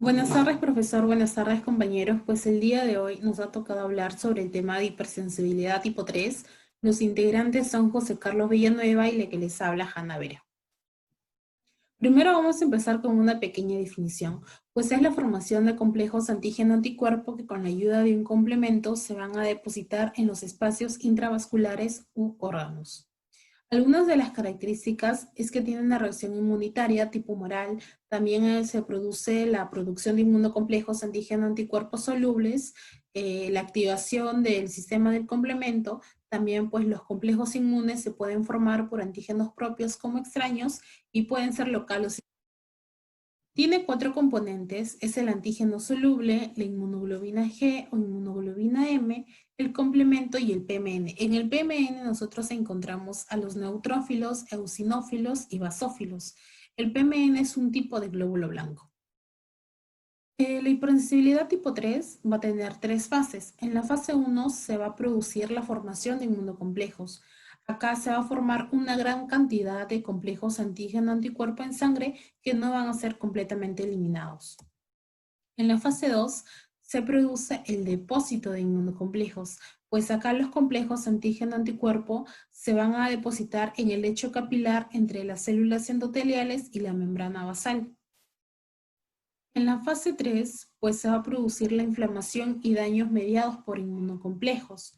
Buenas tardes, profesor. Buenas tardes, compañeros. Pues el día de hoy nos ha tocado hablar sobre el tema de hipersensibilidad tipo 3. Los integrantes son José Carlos Villanueva y la que les habla, Hanna Vera. Primero vamos a empezar con una pequeña definición, pues es la formación de complejos antígeno-anticuerpo que con la ayuda de un complemento se van a depositar en los espacios intravasculares u órganos. Algunas de las características es que tiene una reacción inmunitaria tipo humoral, también se produce la producción de inmunocomplejos antígeno-anticuerpos solubles, la activación del sistema del complemento, también pues los complejos inmunes se pueden formar por antígenos propios como extraños y pueden ser locales. Tiene cuatro componentes, es el antígeno soluble, la inmunoglobina G o inmunoglobina M, el complemento y el PMN. En el PMN nosotros encontramos a los neutrófilos, eosinófilos y basófilos. El PMN es un tipo de glóbulo blanco. La hipersensibilidad tipo 3 va a tener tres fases. En la fase 1 se va a producir la formación de inmunocomplejos. Acá se va a formar una gran cantidad de complejos antígeno-anticuerpo en sangre que no van a ser completamente eliminados. En la fase 2 se produce el depósito de inmunocomplejos, pues acá los complejos antígeno-anticuerpo se van a depositar en el lecho capilar entre las células endoteliales y la membrana basal. En la fase 3, pues se va a producir la inflamación y daños mediados por inmunocomplejos,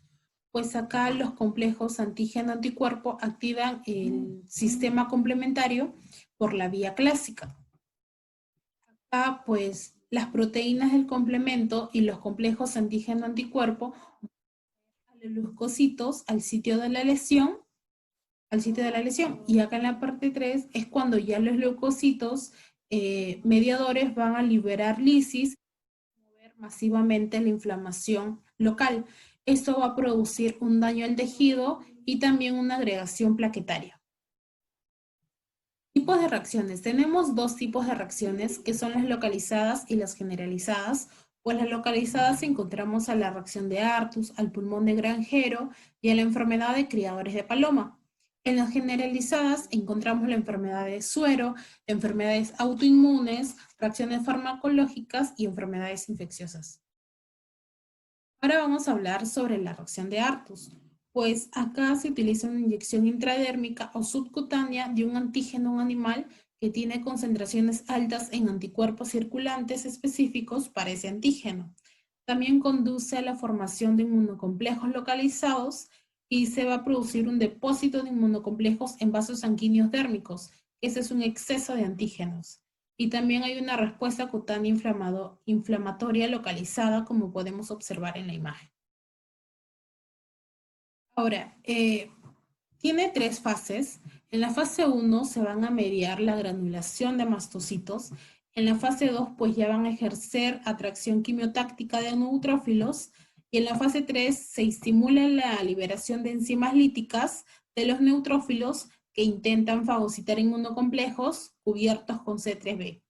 pues acá los complejos antígeno-anticuerpo activan el sistema complementario por la vía clásica. Acá, pues, las proteínas del complemento y los complejos antígeno-anticuerpo a los leucocitos al sitio de la lesión. Y acá en la parte 3 es cuando ya los leucocitos mediadores van a liberar lisis mover masivamente la inflamación local. Esto va a producir un daño al tejido y también una agregación plaquetaria. Tipos de reacciones. Tenemos dos tipos de reacciones que son las localizadas y las generalizadas. Pues las localizadas encontramos a la reacción de Artus, al pulmón de granjero y a la enfermedad de criadores de paloma. En las generalizadas encontramos la enfermedad de suero, enfermedades autoinmunes, reacciones farmacológicas y enfermedades infecciosas. Ahora vamos a hablar sobre la reacción de Artus. Pues acá se utiliza una inyección intradérmica o subcutánea de un antígeno animal que tiene concentraciones altas en anticuerpos circulantes específicos para ese antígeno. También conduce a la formación de inmunocomplejos localizados y se va a producir un depósito de inmunocomplejos en vasos sanguíneos dérmicos. Ese es un exceso de antígenos. Y también hay una respuesta cutánea inflamatoria localizada, como podemos observar en la imagen. Ahora, tiene tres fases. En la fase 1 se van a mediar la granulación de mastocitos. En la fase 2 pues ya van a ejercer atracción quimiotáctica de neutrófilos. Y en la fase 3 se estimula la liberación de enzimas líticas de los neutrófilos que intentan fagocitar inmunocomplejos cubiertos con C3b.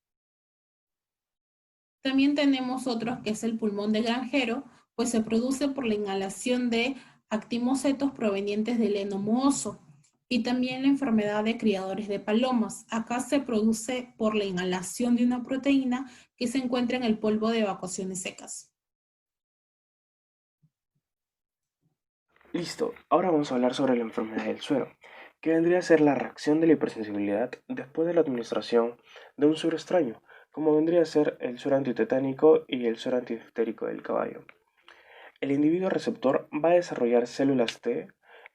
También tenemos otros que es el pulmón de granjero, pues se produce por la inhalación de actinocetos provenientes del heno mohoso. Y también la enfermedad de criadores de palomas. Acá se produce por la inhalación de una proteína que se encuentra en el polvo de evacuaciones secas. Listo, ahora vamos a hablar sobre la enfermedad del suero, que vendría a ser la reacción de la hipersensibilidad después de la administración de un suero extraño, como vendría a ser el suero antitetánico y el suero antidiftérico del caballo. El individuo receptor va a desarrollar células T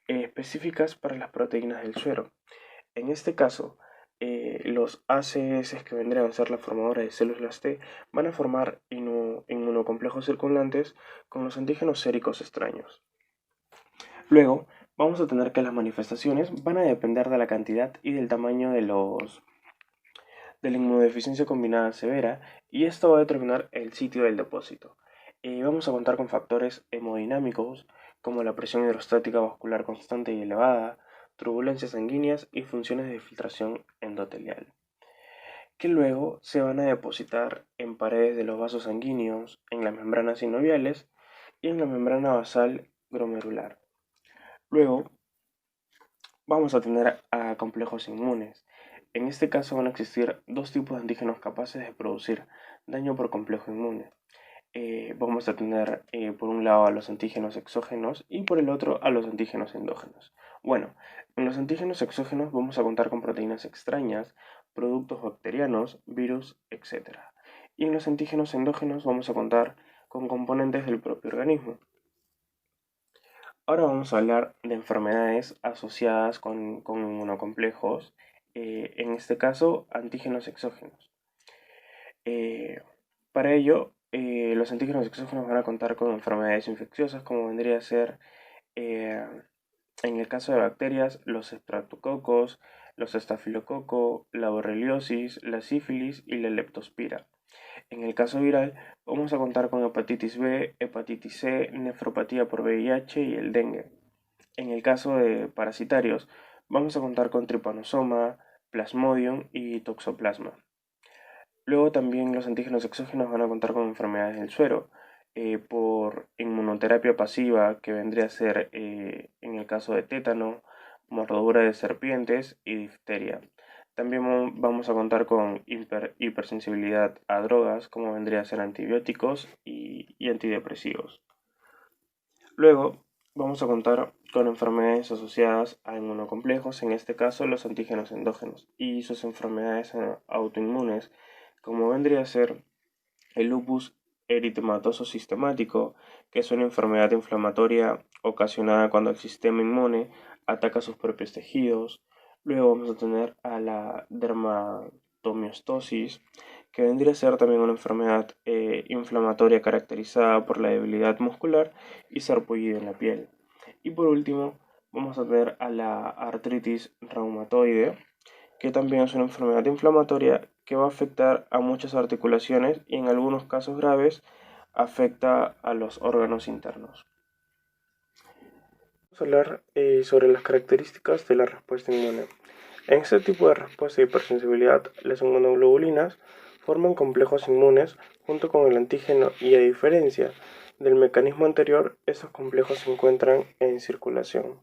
específicas para las proteínas del suero. En este caso, los ACS que vendrían a ser la formadora de células T van a formar inmunocomplejos circundantes con los antígenos séricos extraños. Luego, vamos a tener que las manifestaciones van a depender de la cantidad y del tamaño de la inmunodeficiencia combinada severa y esto va a determinar el sitio del depósito. Vamos a contar con factores hemodinámicos como la presión hidrostática vascular constante y elevada, turbulencias sanguíneas y funciones de filtración endotelial, que luego se van a depositar en paredes de los vasos sanguíneos, en las membranas sinoviales y en la membrana basal glomerular. Luego, vamos a tener a complejos inmunes. En este caso van a existir dos tipos de antígenos capaces de producir Daño por complejo inmune. Vamos a tener por un lado a los antígenos exógenos y por el otro a los antígenos endógenos. Bueno, en los antígenos exógenos vamos a contar con proteínas extrañas, productos bacterianos, virus, etc. Y en los antígenos endógenos vamos a contar con componentes del propio organismo. Ahora vamos a hablar de enfermedades asociadas con inmunocomplejos, en este caso antígenos exógenos. Eh, para ello, los antígenos exógenos van a contar con enfermedades infecciosas como vendría a ser, eh, en el caso de bacterias, los estreptococos, los estafilococo, la borreliosis, la sífilis y la leptospira. En el caso viral, vamos a contar con hepatitis B, hepatitis C, nefropatía por VIH y el dengue. En el caso de parasitarios, vamos a contar con trypanosoma, plasmodium y toxoplasma. Luego también los antígenos exógenos van a contar con enfermedades del suero, por inmunoterapia pasiva, que vendría a ser en el caso de tétano, mordedura de serpientes y difteria. También vamos a contar con hipersensibilidad a drogas, como vendría a ser antibióticos y antidepresivos. Luego vamos a contar con enfermedades asociadas a inmunocomplejos, en este caso los antígenos endógenos, y sus enfermedades autoinmunes, como vendría a ser el lupus eritematoso sistemático, que es una enfermedad inflamatoria ocasionada cuando el sistema inmune ataca sus propios tejidos. Luego vamos a tener a la dermatomiostosis, que vendría a ser también una enfermedad inflamatoria caracterizada por la debilidad muscular y sarpullido en la piel. Y por último, vamos a tener a la artritis reumatoide, que también es una enfermedad inflamatoria que va a afectar a muchas articulaciones y en algunos casos graves afecta a los órganos internos. Vamos a hablar sobre las características de la respuesta inmune. En este tipo de respuesta de hipersensibilidad, las inmunoglobulinas forman complejos inmunes junto con el antígeno y a diferencia del mecanismo anterior, estos complejos se encuentran en circulación.